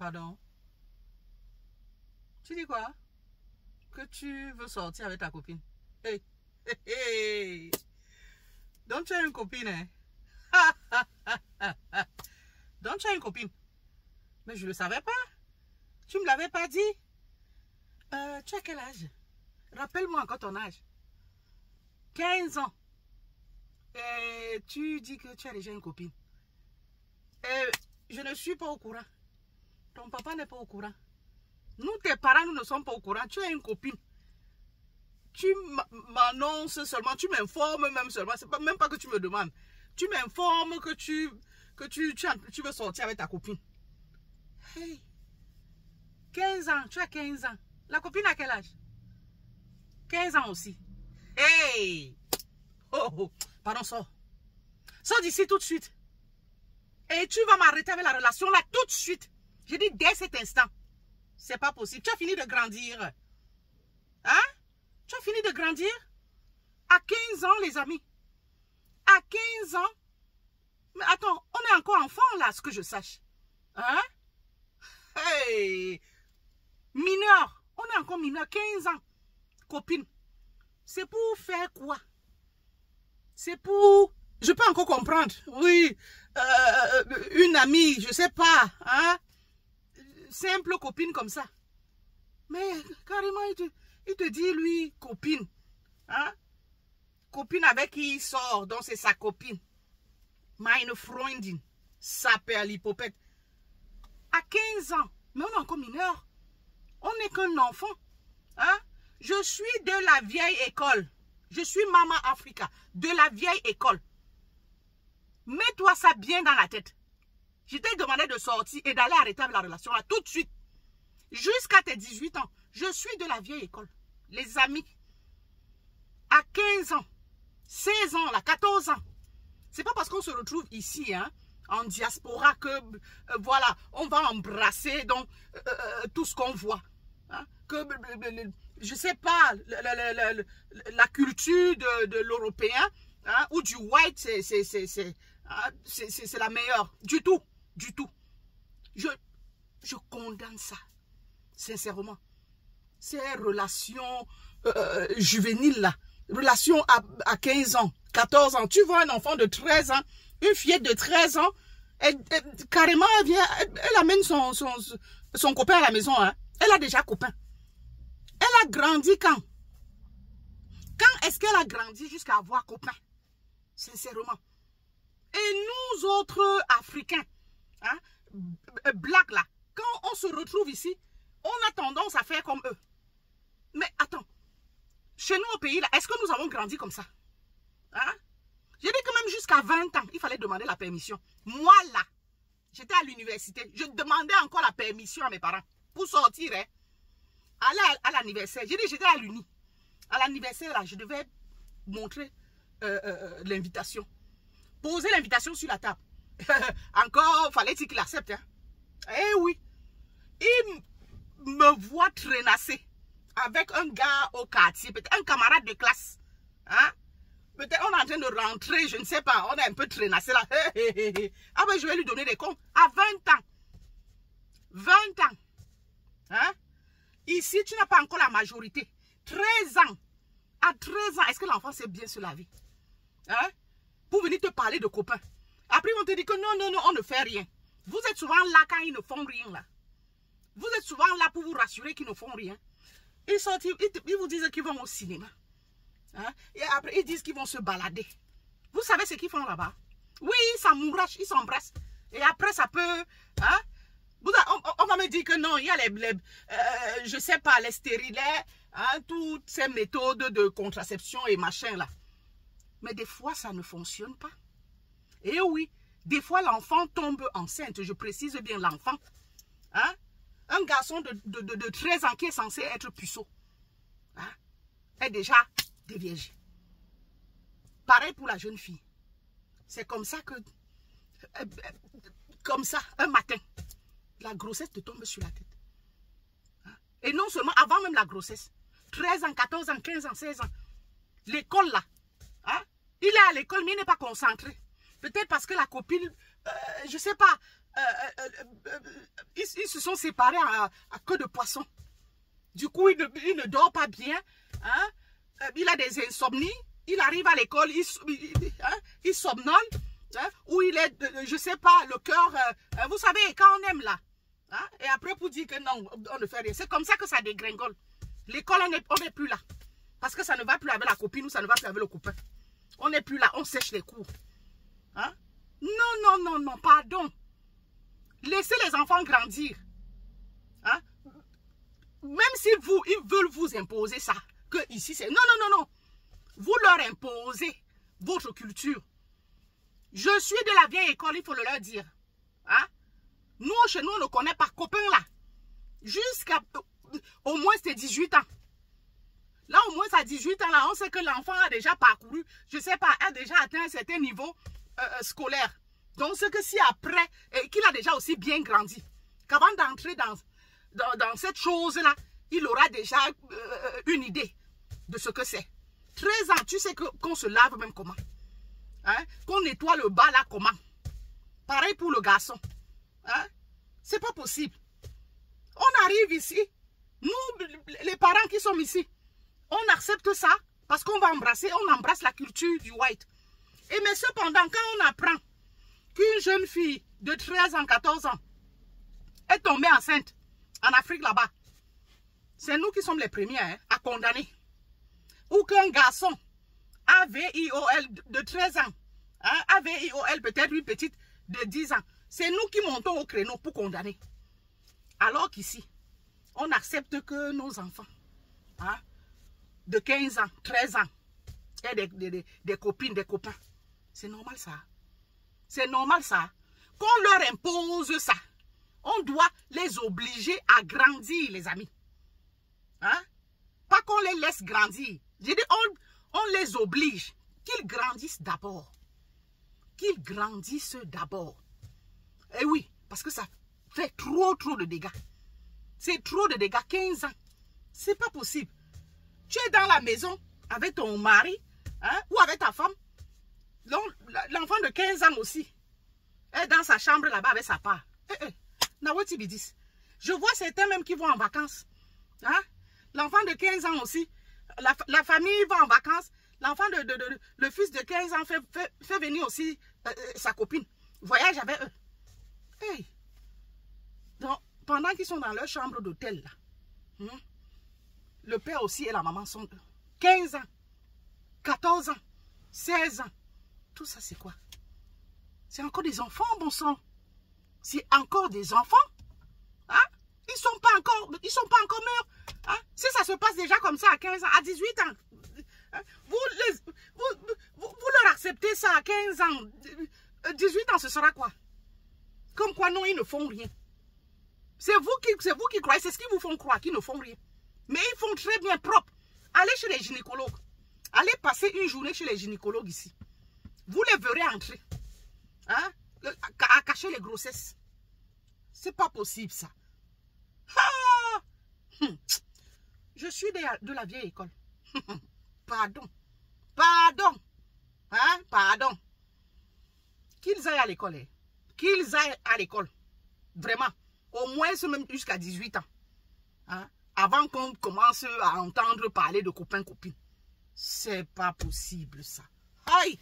Pardon? Tu dis quoi? Que tu veux sortir avec ta copine? Hey, hey, hey. Donc tu as une copine, hein? Donc tu as une copine. Mais je ne le savais pas. Tu ne me l'avais pas dit. Tu as quel âge? Rappelle-moi encore ton âge. 15 ans. Et tu dis que tu as déjà une copine. Et je ne suis pas au courant. Ton papa n'est pas au courant. Nous, tes parents, nous ne sommes pas au courant. Tu as une copine. Tu m'annonces seulement, tu m'informes même seulement. C'est même pas que tu me demandes. Tu m'informes que tu veux sortir avec ta copine. Hey. 15 ans, tu as 15 ans. La copine a quel âge? 15 ans aussi. Hey! Oh, oh. Pardon, sors. Sors d'ici tout de suite. Et tu vas m'arrêter avec la relation là tout de suite. Je dis dès cet instant. C'est pas possible. Tu as fini de grandir. Hein? Tu as fini de grandir? À 15 ans, les amis. À 15 ans. Mais attends, on est encore enfant là, ce que je sache. Hein? Hey! Mineur. On est encore mineur. 15 ans. Copine. C'est pour faire quoi? C'est pour... Je peux encore comprendre. Oui. Une amie, je sais pas. Hein? Simple copine comme ça. Mais carrément, il te dit, lui, copine. Hein? Copine avec qui il sort. Donc c'est sa copine. Meine Freundin. Sapé à l'hypopète. À 15 ans. Mais on est encore mineur. On n'est qu'un enfant. Hein? Je suis de la vieille école. Je suis Maman Africa. De la vieille école. Mets-toi ça bien dans la tête. Je t'ai demandé de sortir et d'aller arrêter avec la relation là tout de suite. Jusqu'à tes 18 ans. Je suis de la vieille école. Les amis. À 15 ans. 16 ans là. 14 ans. C'est pas parce qu'on se retrouve ici, hein, en diaspora que, voilà, on va embrasser donc, tout ce qu'on voit. Hein, que, je sais pas, la culture de l'Européen, hein, ou du white, c'est la meilleure. Du tout, du tout. Je condamne ça, sincèrement. Ces relations juvéniles là, relations à 15 ans, 14 ans. Tu vois un enfant de 13 ans, une fillette de 13 ans, carrément, elle amène son copain à la maison. Hein. Elle a déjà copain. Elle a grandi quand? Quand est-ce qu'elle a grandi jusqu'à avoir copain? Sincèrement. Et nous autres Africains, hein, blacks là, quand on se retrouve ici, on a tendance à faire comme eux. Mais attends, chez nous au pays là, est-ce que nous avons grandi comme ça? Hein? J'ai dit que même jusqu'à 20 ans, il fallait demander la permission. Moi là, j'étais à l'université, je demandais encore la permission à mes parents pour sortir. Hein? Aller à l'anniversaire, j'ai dit j'étais à l'uni. À l'anniversaire là, je devais montrer l'invitation. Poser l'invitation sur la table. Encore, fallait-il qu'il accepte. Hein? Eh oui. Il me voit traînasser avec un gars au quartier, peut-être un camarade de classe. Hein? Peut-être on est en train de rentrer, je ne sais pas, on est un peu traînassé là. Ah ben je vais lui donner des comptes. À 20 ans. 20 ans. Hein? Ici, tu n'as pas encore la majorité. 13 ans. À 13 ans, est-ce que l'enfant sait bien se laver? Hein? Pour venir te parler de copains. Après, on te dit que non, non, non, on ne fait rien. Vous êtes souvent là quand ils ne font rien là. Vous êtes souvent là pour vous rassurer qu'ils ne font rien. Ils sortent, ils vous disent qu'ils vont au cinéma. Hein? Et après, ils disent qu'ils vont se balader. Vous savez ce qu'ils font là-bas? Oui, ils s'amourachent, ils s'embrassent. Et après, ça peut... Hein? On va me dire que non, il y a je sais pas, les stérilets, hein, toutes ces méthodes de contraception et machin là. Mais des fois, ça ne fonctionne pas. Et oui, des fois, l'enfant tombe enceinte. Je précise bien l'enfant. Hein? Un garçon de 13 ans qui est censé être puceau, hein, est déjà déviégé. Pareil pour la jeune fille. C'est comme ça que, comme ça, un matin, la grossesse te tombe sur la tête. Hein? Et non seulement avant même la grossesse, 13 ans, 14 ans, 15 ans, 16 ans, l'école là, hein? Il est à l'école mais il n'est pas concentré. Peut-être parce que la copine, je ne sais pas, il ils se sont séparés à queue de poisson. Du coup, il ne dort pas bien. Hein? Il a des insomnies. Il arrive à l'école, il somnole. Hein? Ou il est, je ne sais pas, le cœur. Vous savez, quand on aime là. Hein? Et après, pour dire que non, on ne fait rien. C'est comme ça que ça dégringole. L'école, on n'est plus là. Parce que ça ne va plus avec la copine ou ça ne va plus avec le copain. On n'est plus là, on sèche les cours. Hein? Non, pardon. Laissez les enfants grandir. Hein? Même si ils veulent vous imposer ça, que ici c'est... Non. Vous leur imposez votre culture. Je suis de la vieille école, il faut le leur dire. Hein? Nous, chez nous, on ne connaît pas copain là. Jusqu'à au moins c'est 18 ans. Là, au moins à 18 ans, là, on sait que l'enfant a déjà parcouru, je ne sais pas, a déjà atteint un certain niveau scolaire. Donc, c'est que si après, qu'il a déjà aussi bien grandi, qu'avant d'entrer dans cette chose-là, il aura déjà une idée de ce que c'est. 13 ans, tu sais qu'on se lave même comment? Hein? Qu'on nettoie le bas là comment? Pareil pour le garçon. Hein? C'est pas possible. On arrive ici, nous, les parents qui sommes ici, on accepte ça parce qu'on va embrasser, on embrasse la culture du white. Mais cependant, quand on apprend qu'une jeune fille de 13 ans, 14 ans est tombée enceinte en Afrique là-bas, c'est nous qui sommes les premiers à condamner. Ou qu'un garçon AVIOL de 13 ans, hein, AVIOL peut-être une petite de 10 ans, c'est nous qui montons au créneau pour condamner. Alors qu'ici, on accepte que nos enfants hein, de 15 ans, 13 ans aient des copines, des copains. C'est normal ça. C'est normal ça. Qu'on leur impose ça. On doit les obliger à grandir, les amis. Hein? Pas qu'on les laisse grandir. J'ai dit, on les oblige. Qu'ils grandissent d'abord. Qu'ils grandissent d'abord. Et oui, parce que ça fait trop de dégâts. C'est trop de dégâts. 15 ans. C'est pas possible. Tu es dans la maison avec ton mari hein, ou avec ta femme. L'enfant de 15 ans aussi est dans sa chambre là-bas avec sa part. Je vois certains même qui vont en vacances. Hein? L'enfant de 15 ans aussi. La famille va en vacances. L'enfant le fils de 15 ans fait venir aussi sa copine. Voyage avec eux. Hey. Donc, pendant qu'ils sont dans leur chambre d'hôtel là. Le père aussi et la maman sont 15 ans, 14 ans, 16 ans. Tout ça, c'est quoi? C'est encore des enfants, bon sang. C'est encore des enfants. Hein? Ils sont pas encore mûrs. Hein? Si ça se passe déjà comme ça à 15 ans, à 18 ans, hein? vous leur acceptez ça à 15 ans, 18 ans, ce sera quoi? Comme quoi, non, ils ne font rien. C'est vous qui croyez, c'est ce qu'ils vous font croire, qu'ils ne font rien. Mais ils font très bien propre. Allez chez les gynécologues. Allez passer une journée chez les gynécologues ici. Vous les verrez entrer. Hein? À cacher les grossesses. C'est pas possible ça. Ah! Je suis de la vieille école. Pardon. Pardon. Hein? Pardon. Qu'ils aillent à l'école. Hein? Qu'ils aillent à l'école. Vraiment. Au moins même jusqu'à 18 ans. Hein? Avant qu'on commence à entendre parler de copains-copines. C'est pas possible ça. Aïe!